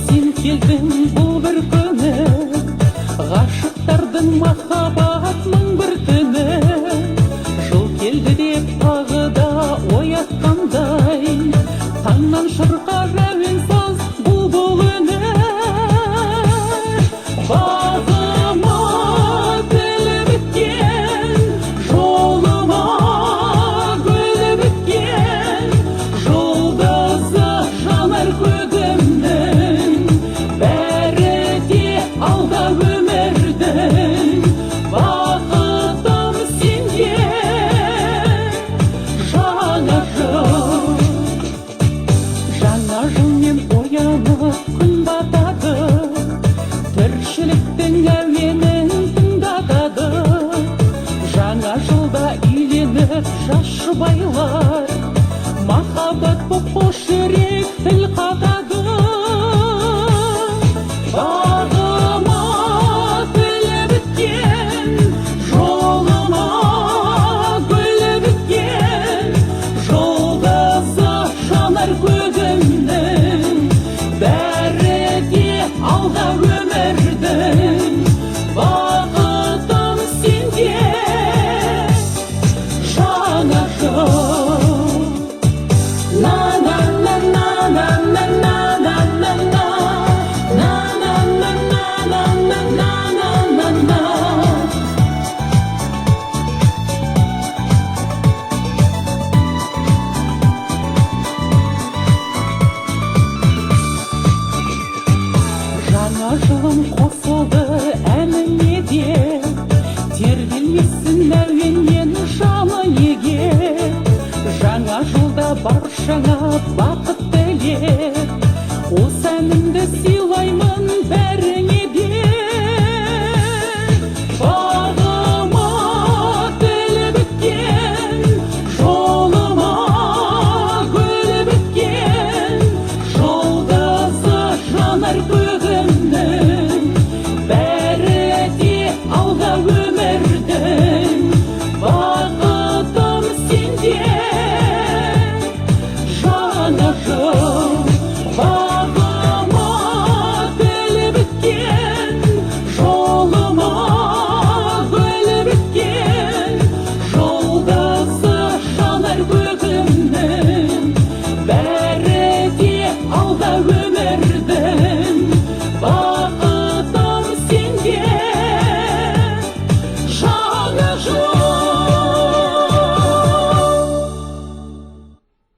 сен келдің бұл бір күні, ғашықтардың махаббат мың бір түні. Жыл келді деп тағы да оятқандай, таңнан шырқар әуен саз бұлбұл үні. Бағыма гүл біткен, жолыма гүл біткен, жұлдызы жанар көгімнің, бәрі де алда өмірдің. Бақытым сенде жаңа жылмен оянып күн батады, тіршіліктің әуенін тыңдатады. Жаңа жылда үйленіп жас жұбайлар, махаббат боп қош жүрек тіл қатады. Бағыма гүл біткен, жолыма гүл біткен, жұлдызы жанар көгімнің, бәрі де алда өмірдің. Бақытым сенде жаңа жыл. На на на на на на на на на на на на на на на на на. Жаңа жылым қосылды әніне де, тербелмесін әуеннен жаны неге. Жаңа жылда баршаңа бақыт тілеп, осы әнімді сыйлап